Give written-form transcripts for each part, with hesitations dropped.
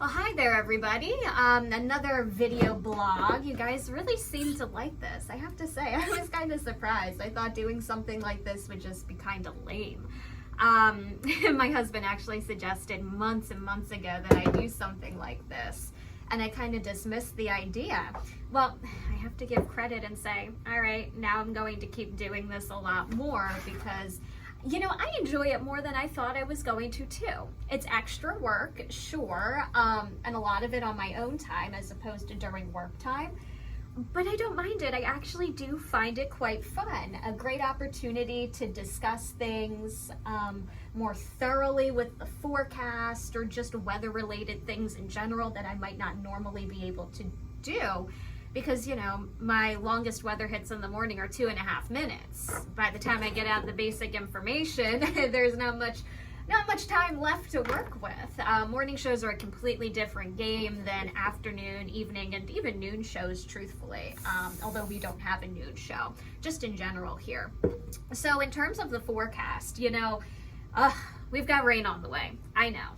Well, hi there, everybody. Another video blog. You guys really seem to like this. I have to say, I was kind of surprised. I thought doing something like this would just be kind of lame. My husband actually suggested months and months ago that I do something like this, and I kind of dismissed the idea. Well, I have to give credit and say, all right, now I'm going to keep doing this a lot more because I enjoy it more than I thought I was going to too. It's extra work, sure, and a lot of it on my own time as opposed to during work time, but I don't mind it. I actually do find it quite fun. A great opportunity to discuss things more thoroughly with the forecast or just weather-related things in general that I might not normally be able to do. Because, my longest weather hits in the morning are 2.5 minutes. By the time I get out the basic information, there's not much time left to work with. Morning shows are a completely different game than afternoon, evening, and even noon shows, truthfully. Although we don't have a noon show, just in general here. So in terms of the forecast, we've got rain on the way. I know.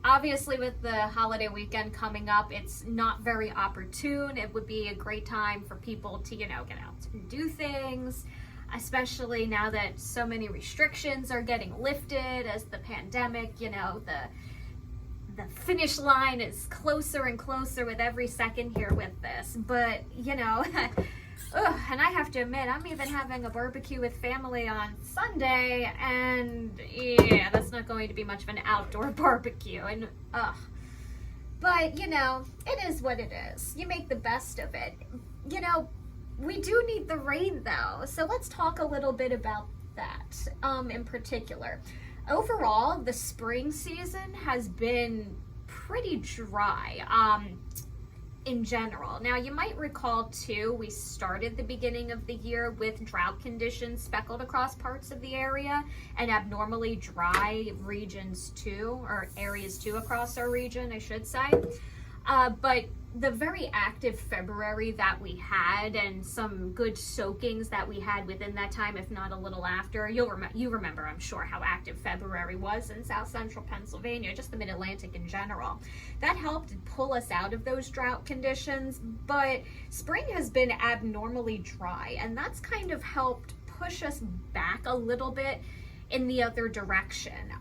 Obviously, with the holiday weekend coming up, it's not very opportune. It would be a great time for people to, get out and do things, especially now that so many restrictions are getting lifted as the pandemic, the finish line is closer and closer with every second here with this. But, and I have to admit, I'm even having a barbecue with family on Sunday, and yeah, that's not going to be much of an outdoor barbecue, and but it is what it is. You make the best of it. We do need the rain though, so let's talk a little bit about that in particular. Overall, the spring season has been pretty dry. In general. Now, you might recall too, we started the beginning of the year with drought conditions speckled across parts of the area and abnormally dry regions too, or areas too across our region, I should say. But the very active February that we had and some good soakings that we had within that time, if not a little after, you remember, I'm sure, how active February was in South Central Pennsylvania, just the Mid-Atlantic in general. That helped pull us out of those drought conditions, but spring has been abnormally dry, and that's kind of helped push us back a little bit in the other direction.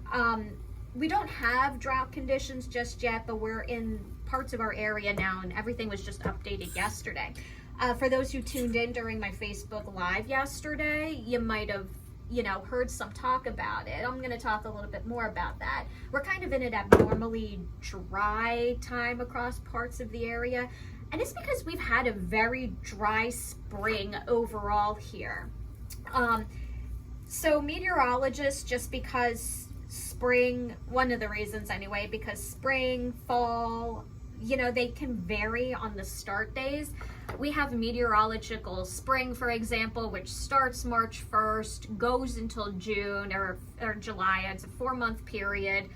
We don't have drought conditions just yet, but we're in parts of our area now, and everything was just updated yesterday. For those who tuned in during my Facebook Live yesterday, you might have, heard some talk about it. I'm going to talk a little bit more about that. We're kind of in an abnormally dry time across parts of the area, and it's because we've had a very dry spring overall here. So meteorologists, just because spring, one of the reasons anyway, because spring, fall, they can vary on the start days. We have meteorological spring, for example, which starts March 1st, goes until June or July. It's a 4-month period.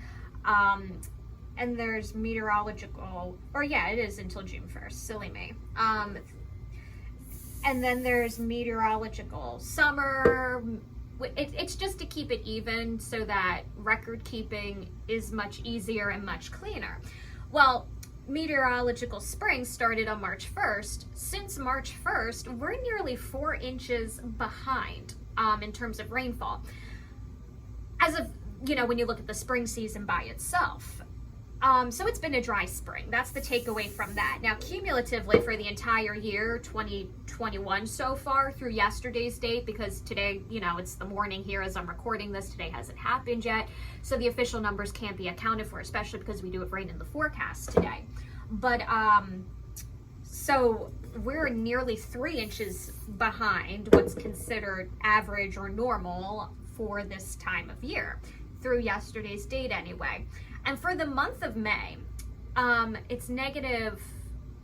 And there's meteorological, it is until June 1st, silly me. And then there's meteorological summer. It's just to keep it even so that record keeping is much easier and much cleaner. Well, meteorological spring started on March 1st. Since March 1st, we're nearly 4 inches behind in terms of rainfall. As of, when you look at the spring season by itself. So it's been a dry spring. That's the takeaway from that. Now, cumulatively for the entire year, 2021 so far through yesterday's date, because today, it's the morning here as I'm recording this, today hasn't happened yet. So the official numbers can't be accounted for, especially because we do have rain in the forecast today. But, so we're nearly 3 inches behind what's considered average or normal for this time of year, through yesterday's date anyway. And for the month of May, it's negative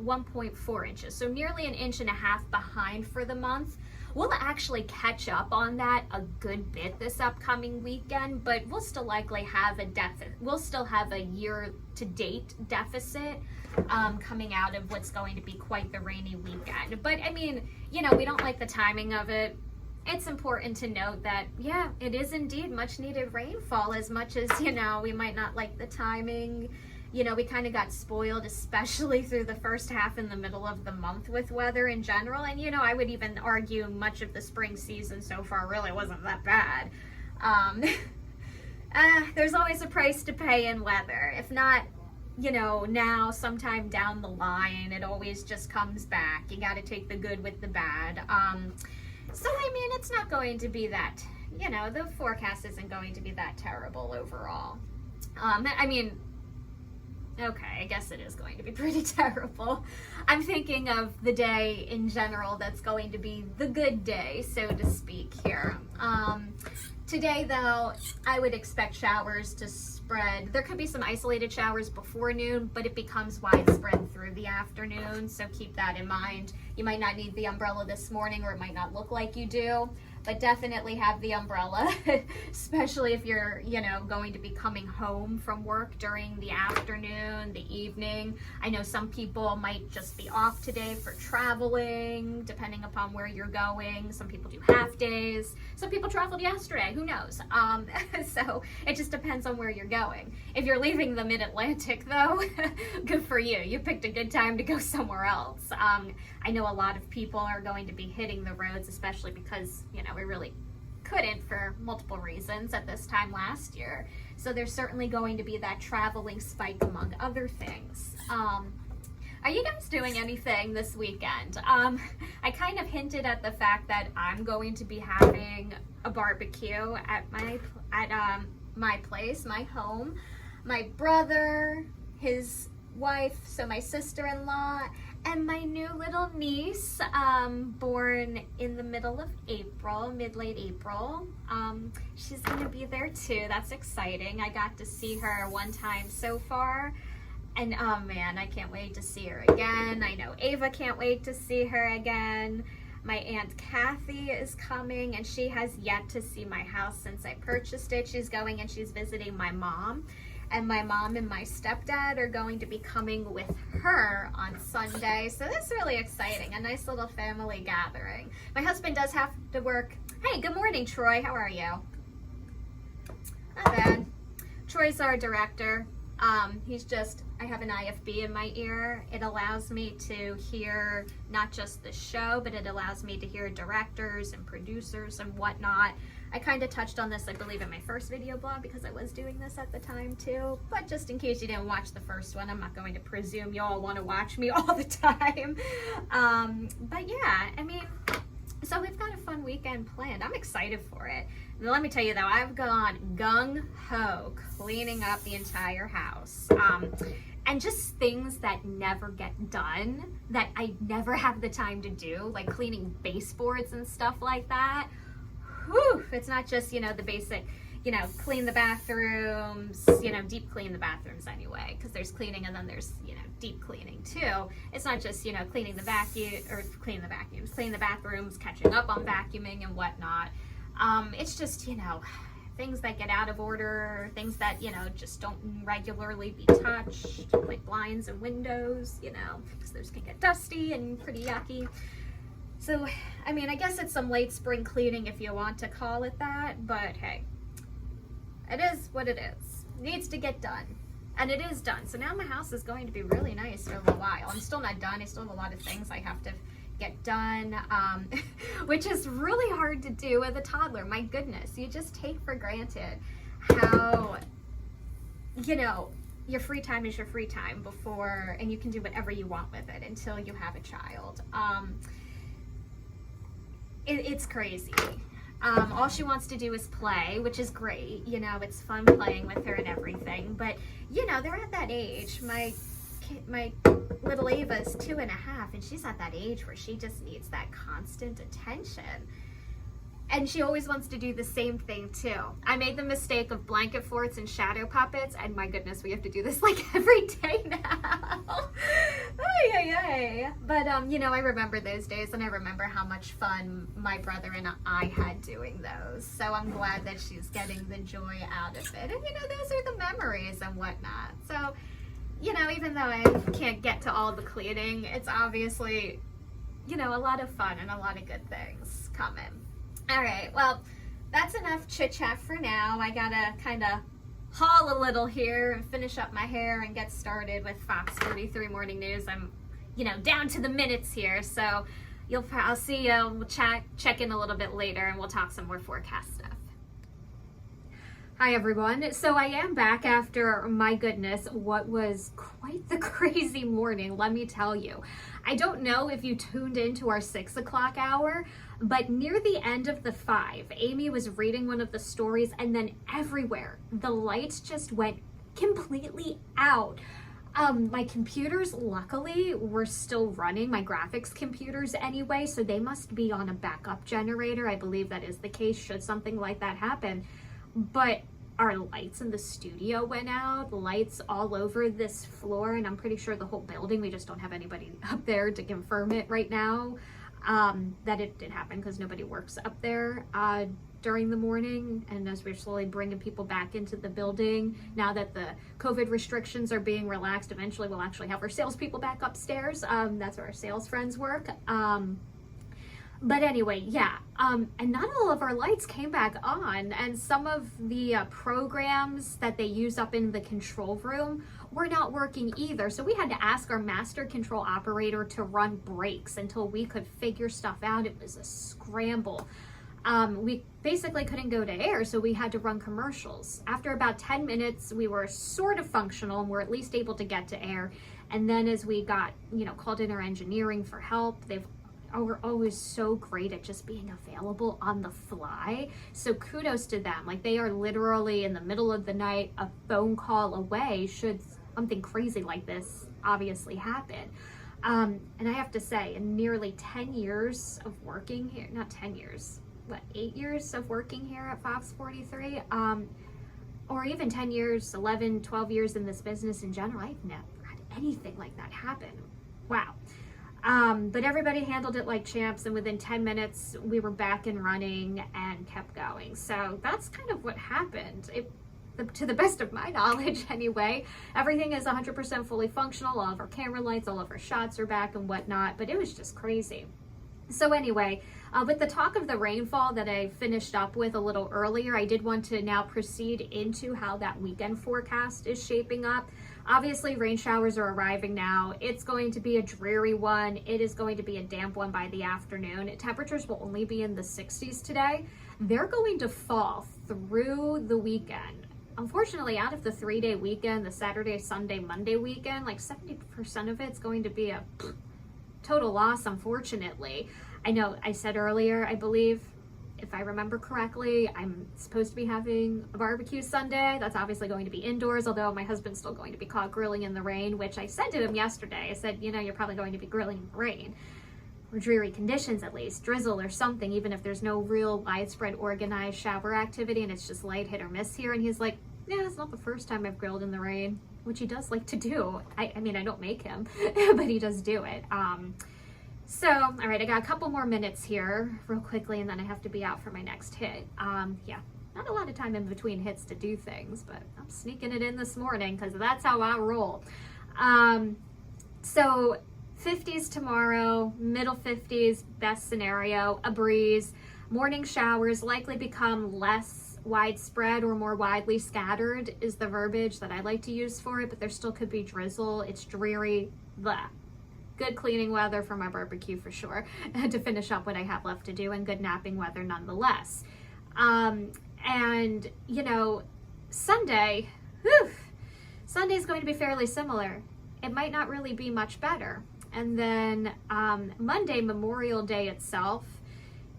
1.4 inches, so nearly 1.5 inches behind for the month. We'll actually catch up on that a good bit this upcoming weekend, but we'll still likely have a deficit. We'll still have a year-to-date deficit coming out of what's going to be quite the rainy weekend. But I mean, we don't like the timing of it. It's important to note that, it is indeed much needed rainfall, as much as, we might not like the timing You know, we kind of got spoiled, especially through the first half in the middle of the month with weather in general. And, you know, I would even argue much of the spring season so far really wasn't that bad. There's always a price to pay in weather. If not, you know, now, sometime down the line, it always just comes back. You got to take the good with the bad. So, I mean, it's not going to be that, you know, the forecast isn't going to be that terrible overall. I mean, okay, I guess it is going to be pretty terrible. I'm thinking of the day in general that's going to be the good day, so to speak, here. Today, though, I would expect showers to spread. There could be some isolated showers before noon, but it becomes widespread through the afternoon, so keep that in mind. You might not need the umbrella this morning, or it might not look like you do, but definitely have the umbrella, especially if you're, you know, going to be coming home from work during the afternoon, the evening. I know some people might just be off today for traveling, depending upon where you're going. Some people do half days. Some people traveled yesterday, who knows? So it just depends on where you're going. If you're leaving the mid-Atlantic, though, good for you. You picked a good time to go somewhere else. I know a lot of people are going to be hitting the roads, especially because, you know, we really couldn't for multiple reasons at this time last year. So there's certainly going to be that traveling spike among other things. Are you guys doing anything this weekend? I kind of hinted at the fact that I'm going to be having a barbecue at my place, my home. My brother, his wife, so my sister-in-law, and my new little niece, born in the middle of April, mid-late April. She's gonna be there too. That's exciting. I got to see her one time so far, and oh man, I can't wait to see her again. I know Ava can't wait to see her again. My Aunt Kathy is coming, and she has yet to see my house since I purchased it. She's going and she's visiting my mom. And my mom and my stepdad are going to be coming with her on Sunday. So that's really exciting. A nice little family gathering. My husband does have to work. Hey, good morning, Troy. How are you? Not bad. Troy's our director. He's just, I have an IFB in my ear. It allows me to hear not just the show, but it allows me to hear directors and producers and whatnot. I kind of touched on this, I believe, in my first video blog because I was doing this at the time too. But just in case you didn't watch the first one, I'm not going to presume you all want to watch me all the time. But yeah, I mean, so we've got a fun weekend planned. I'm excited for it. Now, let me tell you though, I've gone gung-ho cleaning up the entire house. And just things that never get done, that I never have the time to do, like cleaning baseboards and stuff like that. Whew, it's not just, you know, the basic, you know, clean the bathrooms, you know, deep clean the bathrooms anyway, because there's cleaning and then there's, you know, deep cleaning too. It's not just, you know, cleaning the clean the bathrooms, catching up on vacuuming and whatnot. It's just, you know, things that get out of order, things that, you know, just don't regularly be touched, like blinds and windows, you know, because those can get dusty and pretty yucky. So, I mean, I guess it's some late spring cleaning if you want to call it that, but hey, it is what it is. It needs to get done, and it is done. So now my house is going to be really nice for a little while. I'm still not done. I still have a lot of things I have to get done, which is really hard to do with a toddler. My goodness, you just take for granted how, you know, your free time is your free time before, and you can do whatever you want with it until you have a child. It's crazy. All she wants to do is play, which is great. You know, it's fun playing with her and everything. But, you know, they're at that age. My little Ava's 2.5, and she's at that age where she just needs that constant attention. And she always wants to do the same thing too. I made the mistake of blanket forts and shadow puppets, and my goodness, we have to do this like every day now. But you know, I remember those days, and I remember how much fun my brother and I had doing those. So I'm glad that she's getting the joy out of it. And you know, those are the memories and whatnot. So, you know, even though I can't get to all the cleaning, it's obviously, you know, a lot of fun and a lot of good things coming. All right, well, that's enough chit chat for now. I gotta kind of haul a little here and finish up my hair and get started with Fox 43 Morning News. I'm, down to the minutes here, so I'll see you. We'll check in a little bit later, and we'll talk some more forecast stuff. Hi everyone. So I am back after, my goodness, what was quite the crazy morning, let me tell you. I don't know if you tuned into our 6 o'clock hour, but near the end of the 5, Amy was reading one of the stories, and then everywhere, the lights just went completely out. My computers, luckily, were still running, my graphics computers anyway, so they must be on a backup generator. I believe that is the case should something like that happen. But our lights in the studio went out, lights all over this floor, and I'm pretty sure the whole building. We just don't have anybody up there to confirm it right now, that it did happen, because nobody works up there during the morning. And as we're slowly bringing people back into the building, now that the COVID restrictions are being relaxed, eventually we'll actually have our salespeople back upstairs. That's where our sales friends work. But anyway, yeah, and not all of our lights came back on, and some of the programs that they use up in the control room were not working either. So we had to ask our master control operator to run breaks until we could figure stuff out. It was a scramble. We basically couldn't go to air, so we had to run commercials. After about 10 minutes, we were sort of functional and were at least able to get to air. And then as we got, called in our engineering for help, we're always so great at just being available on the fly. So kudos to them. Like, they are literally in the middle of the night, a phone call away should something crazy like this obviously happen. And I have to say, in nearly 10 years of working here, not 10 years, 8 years of working here at Fox 43, or even 10 years, 11, 12 years in this business in general, I've never had anything like that happen. Wow. But everybody handled it like champs, and within 10 minutes we were back and running and kept going. So that's kind of what happened. To the best of my knowledge anyway, everything is 100% fully functional. All of our camera lights, all of our shots are back and whatnot, but it was just crazy. So anyway, with the talk of the rainfall that I finished up with a little earlier, I did want to now proceed into how that weekend forecast is shaping up. Obviously, rain showers are arriving now. It's going to be a dreary one. It is going to be a damp one by the afternoon. Temperatures will only be in the 60s today. They're going to fall through the weekend. Unfortunately, out of the 3-day weekend, the Saturday, Sunday, Monday weekend, like 70% of it's going to be a total loss, unfortunately. I know I said earlier, I believe, if I remember correctly, I'm supposed to be having a barbecue Sunday. That's obviously going to be indoors, although my husband's still going to be caught grilling in the rain, which I said to him yesterday. I said, you're probably going to be grilling in the rain, or dreary conditions at least, drizzle or something, even if there's no real widespread organized shower activity and it's just light hit or miss here. And he's like, yeah, it's not the first time I've grilled in the rain, which he does like to do. I mean, I don't make him, but he does do it. So, all right, I got a couple more minutes here real quickly, and then I have to be out for my next hit. Yeah, not a lot of time in between hits to do things, but I'm sneaking it in this morning because that's how I roll. So 50s tomorrow, middle 50s, best scenario, a breeze. Morning showers likely become less widespread or more widely scattered is the verbiage that I like to use for it, but there still could be drizzle. It's dreary, blah. Good cleaning weather for my barbecue for sure, to finish up what I have left to do, and good napping weather nonetheless. And Sunday, Sunday's going to be fairly similar. It might not really be much better. And then Monday, Memorial Day itself,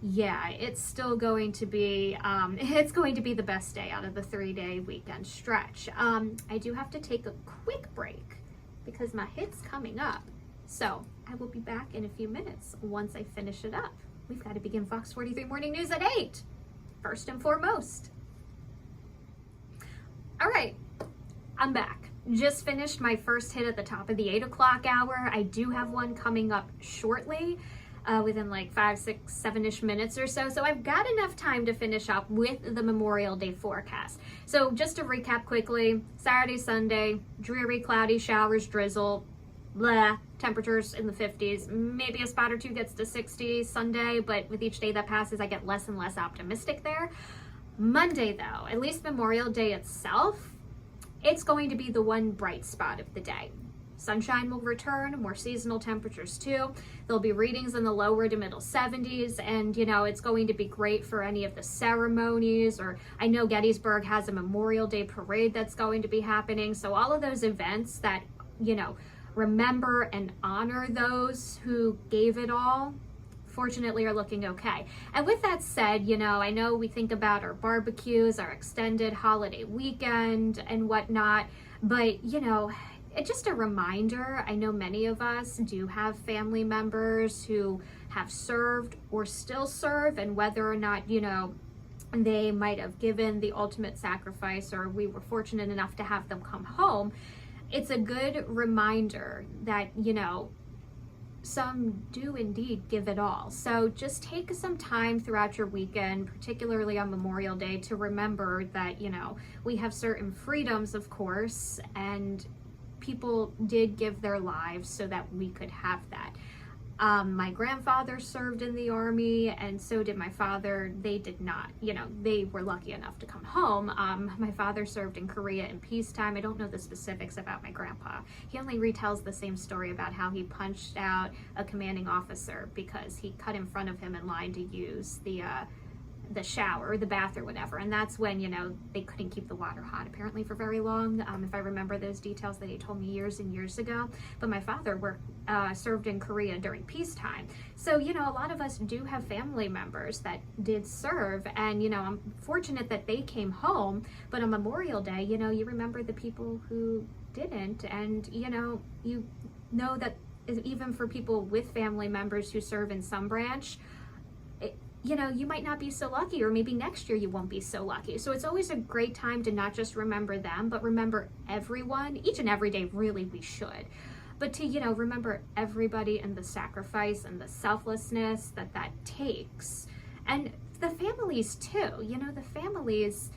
yeah, it's still going to be, it's going to be the best day out of the 3-day weekend stretch. I do have to take a quick break because my hit's coming up. So I will be back in a few minutes once I finish it up. We've got to begin Fox 43 Morning News at 8, first and foremost. All right, I'm back. Just finished my first hit at the top of the 8 o'clock hour. I do have one coming up shortly, within like 5, 6, 7-ish minutes or so. So I've got enough time to finish up with the Memorial Day forecast. So just to recap quickly, Saturday, Sunday, dreary, cloudy, showers, drizzle, blah, temperatures in the 50s, maybe a spot or two gets to 60 Sunday, but with each day that passes, I get less and less optimistic there. Monday though, at least Memorial Day itself, it's going to be the one bright spot of the day. Sunshine will return, more seasonal temperatures too. There'll be readings in the lower to middle 70s, and it's going to be great for any of the ceremonies, or I know Gettysburg has a Memorial Day parade that's going to be happening. So all of those events that, remember and honor those who gave it all, fortunately are looking okay. And with that said, I know we think about our barbecues, our extended holiday weekend and whatnot, but it's just a reminder. I know many of us do have family members who have served or still serve, and whether or not, they might have given the ultimate sacrifice, or we were fortunate enough to have them come home. It's a good reminder that, some do indeed give it all. So just take some time throughout your weekend, particularly on Memorial Day, to remember that, we have certain freedoms, of course, and people did give their lives so that we could have that. My grandfather served in the Army, and so did my father. They did not, they were lucky enough to come home. My father served in Korea in peacetime. I don't know the specifics about my grandpa. He only retells the same story about how he punched out a commanding officer because he cut in front of him in line to use the shower or the bath or whatever, and that's when they couldn't keep the water hot apparently for very long, if I remember those details that he told me years and years ago. But my father served in Korea during peacetime, so a lot of us do have family members that did serve, and I'm fortunate that they came home. But on Memorial Day, you remember the people who didn't, and you know that even for people with family members who serve in some branch, you might not be so lucky, or maybe next year you won't be so lucky. So it's always a great time to not just remember them, but remember everyone. Each and every day, really, we should. But to, remember everybody and the sacrifice and the selflessness that takes. And the families too, the families,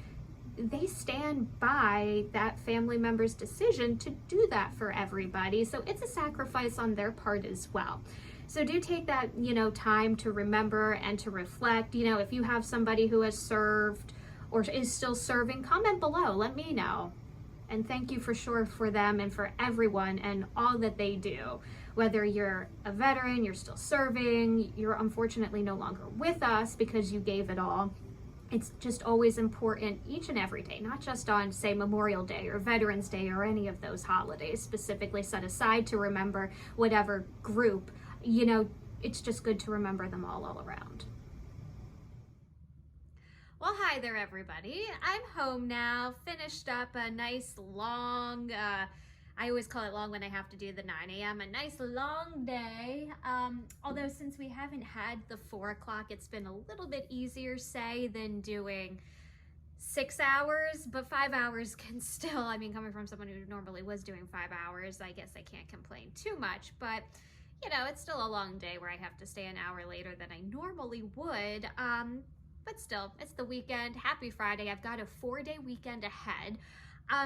they stand by that family member's decision to do that for everybody. So it's a sacrifice on their part as well. So do take that, time to remember and to reflect. If you have somebody who has served or is still serving, comment below, let me know. And thank you for sure for them and for everyone and all that they do. Whether you're a veteran, you're still serving, you're unfortunately no longer with us because you gave it all. It's just always important each and every day, not just on, say, Memorial Day or Veterans Day or any of those holidays specifically set aside to remember whatever group. It's just good to remember them all around. Well, hi there, everybody. I'm home now, finished up a nice long, I always call it long when I have to do the 9 a.m., a nice long day. Although since we haven't had the 4 o'clock, it's been a little bit easier, say, than doing 6 hours, but 5 hours can still, coming from someone who normally was doing 5 hours, I guess I can't complain too much, but it's still a long day where I have to stay an hour later than I normally would. But still, it's the weekend. Happy Friday. I've got a 4-day weekend ahead.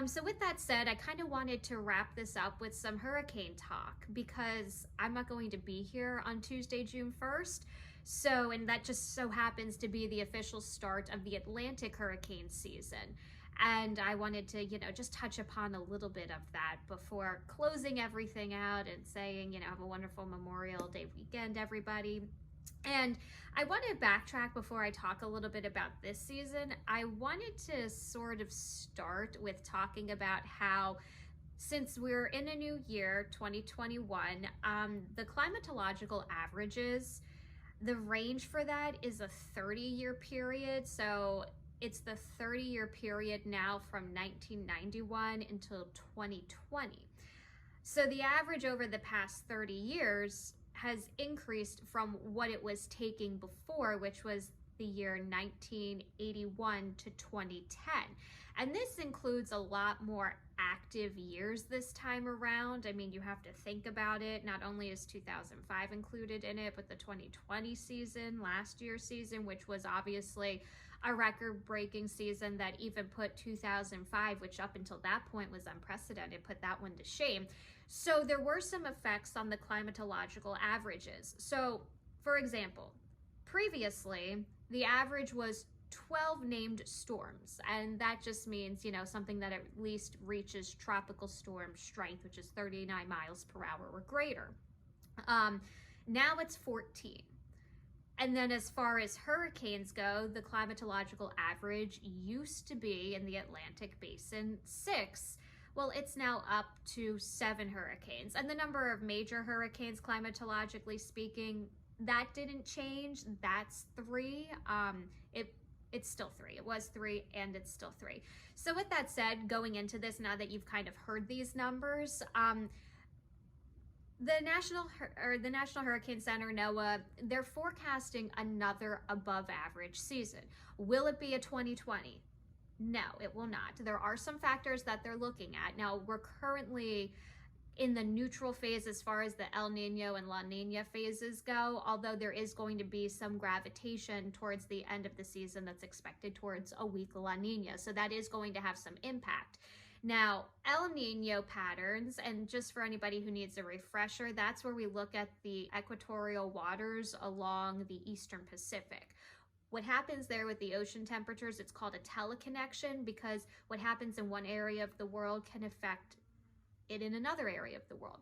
So with that said, I kind of wanted to wrap this up with some hurricane talk because I'm not going to be here on Tuesday, June 1st. So, and that just so happens to be the official start of the Atlantic hurricane season. And I wanted to, just touch upon a little bit of that before closing everything out and saying, have a wonderful Memorial Day weekend, everybody. And I want to backtrack before I talk a little bit about this season. I wanted to sort of start with talking about how, since we're in a new year, 2021, the climatological averages, the range for that is a 30-year period. So it's the 30-year period now from 1991 until 2020. So the average over the past 30 years has increased from what it was taking before, which was the year 1981 to 2010. And this includes a lot more active years this time around. You have to think about it. Not only is 2005 included in it, but the 2020 season, last year's season, which was obviously a record-breaking season that even put 2005, which up until that point was unprecedented, put that one to shame. So there were some effects on the climatological averages. So, for example, previously, the average was 12 named storms, and that just means, you know, something that at least reaches tropical storm strength, which is 39 miles per hour or greater. Now it's 14. And then as far as hurricanes go, the climatological average used to be in the Atlantic basin 6. Well, it's now up to 7 hurricanes. And the number of major hurricanes, climatologically speaking, that didn't change. That's 3. It's still 3. It was 3 and it's still 3. So with that said, going into this, now that you've kind of heard these numbers, the National Hurricane Center, NOAA, they're forecasting another above average season. Will it be a 2020? No, it will not. There are some factors that they're looking at. Now, we're currently in the neutral phase as far as the El Nino and La Nina phases go, although there is going to be some gravitation towards the end of the season that's expected towards a weak La Nina. So that is going to have some impact. Now, El Nino patterns, and just for anybody who needs a refresher, that's where we look at the equatorial waters along the Eastern Pacific. What happens there with the ocean temperatures, it's called a teleconnection, because what happens in one area of the world can affect it in another area of the world.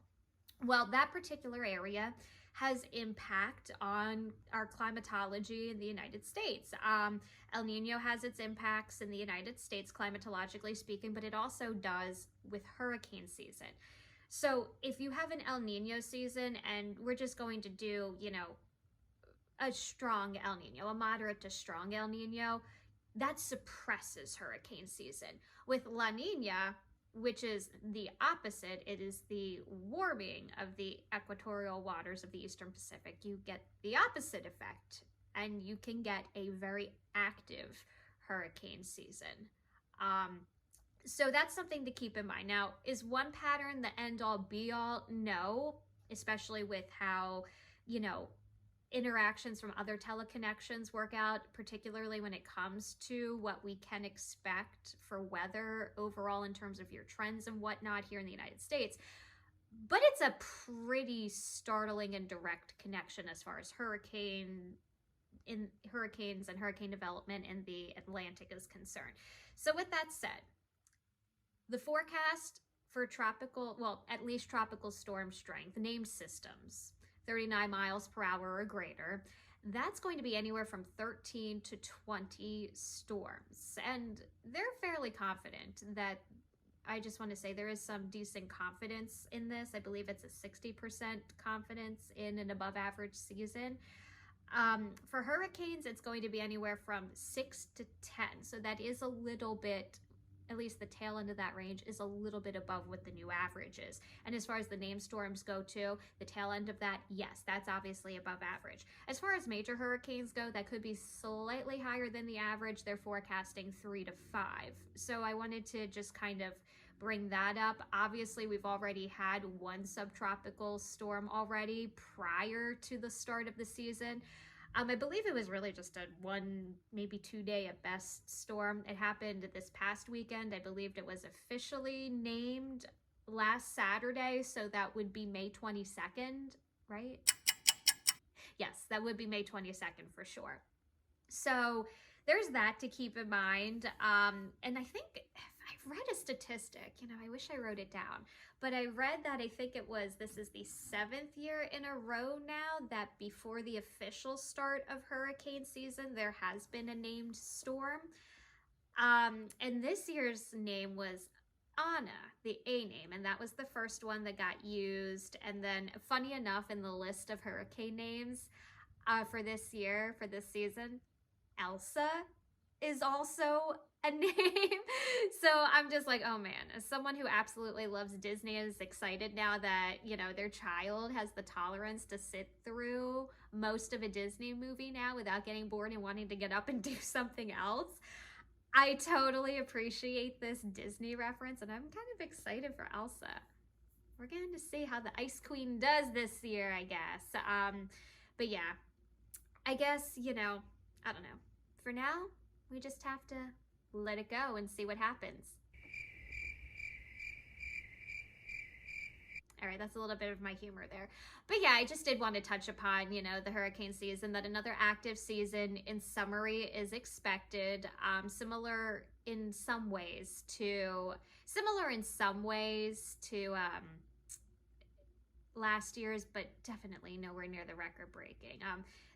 Well, that particular area has impact on our climatology in the United States. El Nino has its impacts in the United States, climatologically speaking, but it also does with hurricane season. So if you have an El Nino season, and we're just going to do, you know, a strong El Nino, a moderate to strong El Nino, that suppresses hurricane season. With La Nina, which is the opposite, it is the warming of the equatorial waters of the Eastern Pacific, you get the opposite effect, and you can get a very active hurricane season. So that's something to keep in mind. Now, is one pattern the end all be all? No, especially with how, you know, interactions from other teleconnections work out, particularly when it comes to what we can expect for weather overall in terms of your trends and whatnot here in the United States. But it's a pretty startling and direct connection as far as hurricanes and hurricane development in the Atlantic is concerned. So with that said, the forecast for tropical, well, at least tropical storm strength, named systems, 39 miles per hour or greater, that's going to be anywhere from 13 to 20 storms. And they're fairly confident that, I just want to say there is some decent confidence in this. I believe it's a 60% confidence in an above average season. For hurricanes, it's going to be anywhere from 6 to 10. So that is a little bit, at least the tail end of that range is a little bit above what the new average is. And as far as the named storms go too, the tail end of that, yes, that's obviously above average. As far as major hurricanes go, that could be slightly higher than the average. They're forecasting 3 to 5. So I wanted to just kind of bring that up. Obviously, we've already had one subtropical storm already prior to the start of the season. I believe it was really just a 1, maybe 2 day at best storm. It happened this past weekend. I believed it was officially named last Saturday, so that would be May 22nd, right? Yes, that would be May 22nd for sure. So there's that to keep in mind. And I think I've read a statistic, you know, I wish I wrote it down, but I read that I think this is the 7th year in a row now that before the official start of hurricane season, there has been a named storm. And this year's name was Anna, the A name, and that was the first one that got used. And then funny enough, in the list of hurricane names for this year, for this season, Elsa is also a name. So I'm just like, oh man, as someone who absolutely loves Disney is excited now that, you know, their child has the tolerance to sit through most of a Disney movie now without getting bored and wanting to get up and do something else. I totally appreciate this Disney reference, and I'm kind of excited for Elsa. We're going to see how the Ice Queen does this year, I guess. But yeah, I guess, you know, I don't know. For now, we just have to let it go and see what happens. All right. Sorry, that's a little bit of my humor there. But yeah, I just did want to touch upon, the hurricane season, that another active season in summary is expected. Similar in some ways to last year's, but definitely nowhere near the record breaking.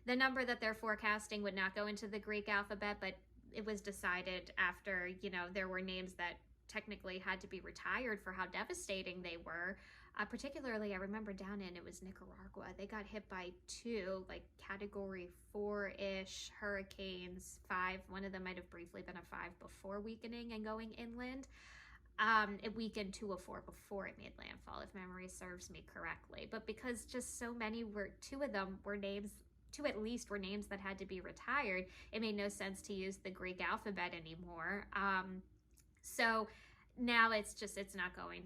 The number that they're forecasting would not go into the Greek alphabet, but it was decided after, there were names that technically had to be retired for how devastating they were. Particularly, I remember it was Nicaragua. They got hit by 2, like category 4-ish hurricanes, 5. One of them might have briefly been a 5 before weakening and going inland. It weakened to a 4 before it made landfall, if memory serves me correctly. But because just so many 2 at least were names that had to be retired, it made no sense to use the Greek alphabet anymore. So now it's just not going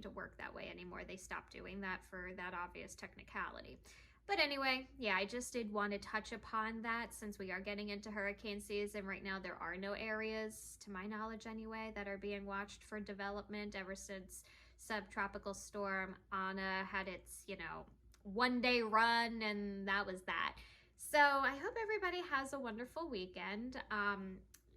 to work that way anymore. They stopped doing that for that obvious technicality. But anyway, yeah, I just did want to touch upon that since we are getting into hurricane season. Right now, there are no areas, to my knowledge anyway, that are being watched for development ever since subtropical storm Anna had its, one-day run, and that was that. So I hope everybody has a wonderful weekend.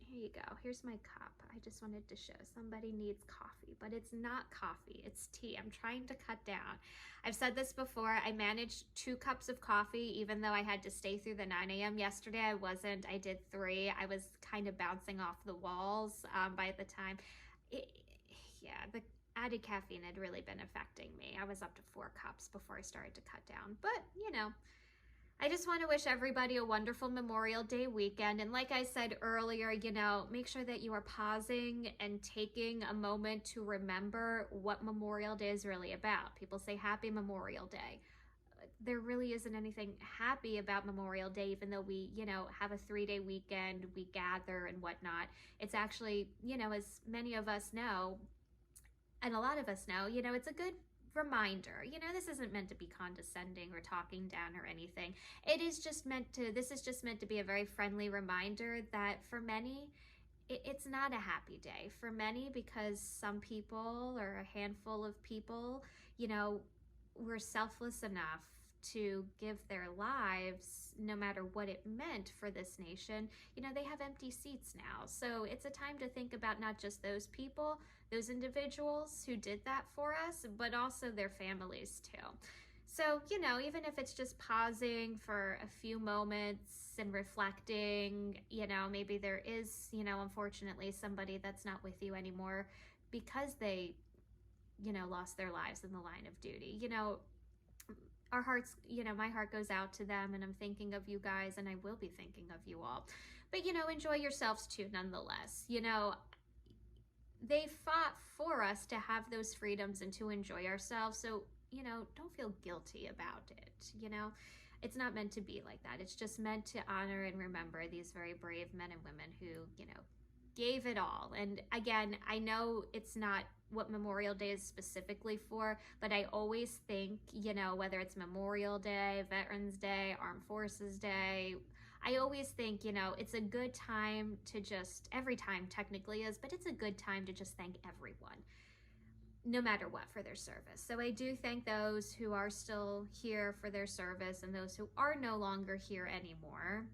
Here you go. Here's my cup. I just wanted to show somebody needs coffee, but it's not coffee. It's tea. I'm trying to cut down. I've said this before. I managed 2 cups of coffee, even though I had to stay through the 9 a.m. yesterday. I did 3. I was kind of bouncing off the walls by the time. The added caffeine had really been affecting me. I was up to 4 cups before I started to cut down, but I just want to wish everybody a wonderful Memorial Day weekend. And like I said earlier, make sure that you are pausing and taking a moment to remember what Memorial Day is really about. People say Happy Memorial Day. There really isn't anything happy about Memorial Day, even though we, have a 3-day weekend, we gather and whatnot. It's actually, as many of us know, and a lot of us know, it's a good reminder. This isn't meant to be condescending or talking down or anything. This is just meant to be a very friendly reminder that for many, it's not a happy day. For many, because some people, or a handful of people, were selfless enough to give their lives, no matter what it meant for this nation. They have empty seats now. So it's a time to think about not just those people, those individuals who did that for us, but also their families too. So, even if it's just pausing for a few moments and reflecting, maybe there is, unfortunately somebody that's not with you anymore because they, lost their lives in the line of duty. Our hearts, my heart goes out to them, and I'm thinking of you guys, and I will be thinking of you all. But, enjoy yourselves too, nonetheless. They fought for us to have those freedoms and to enjoy ourselves. So, don't feel guilty about it. It's not meant to be like that. It's just meant to honor and remember these very brave men and women who, gave it all. And again, I know it's not what Memorial Day is specifically for, but I always think, whether it's Memorial Day, Veterans Day, Armed Forces Day, I always think, it's a good time to every time technically is, but it's a good time to just thank everyone, no matter what, for their service. So I do thank those who are still here for their service and those who are no longer here anymore,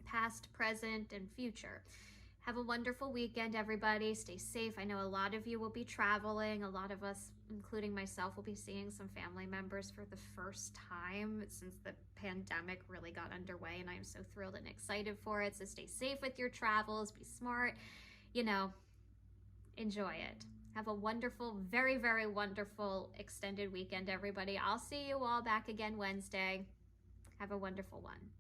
past, present, and future. Have a wonderful weekend, everybody. Stay safe. I know a lot of you will be traveling. A lot of us, including myself, will be seeing some family members for the first time since the pandemic really got underway, and I am so thrilled and excited for it. So stay safe with your travels. Be smart. Enjoy it. Have a wonderful, very, very wonderful extended weekend, everybody. I'll see you all back again Wednesday. Have a wonderful one.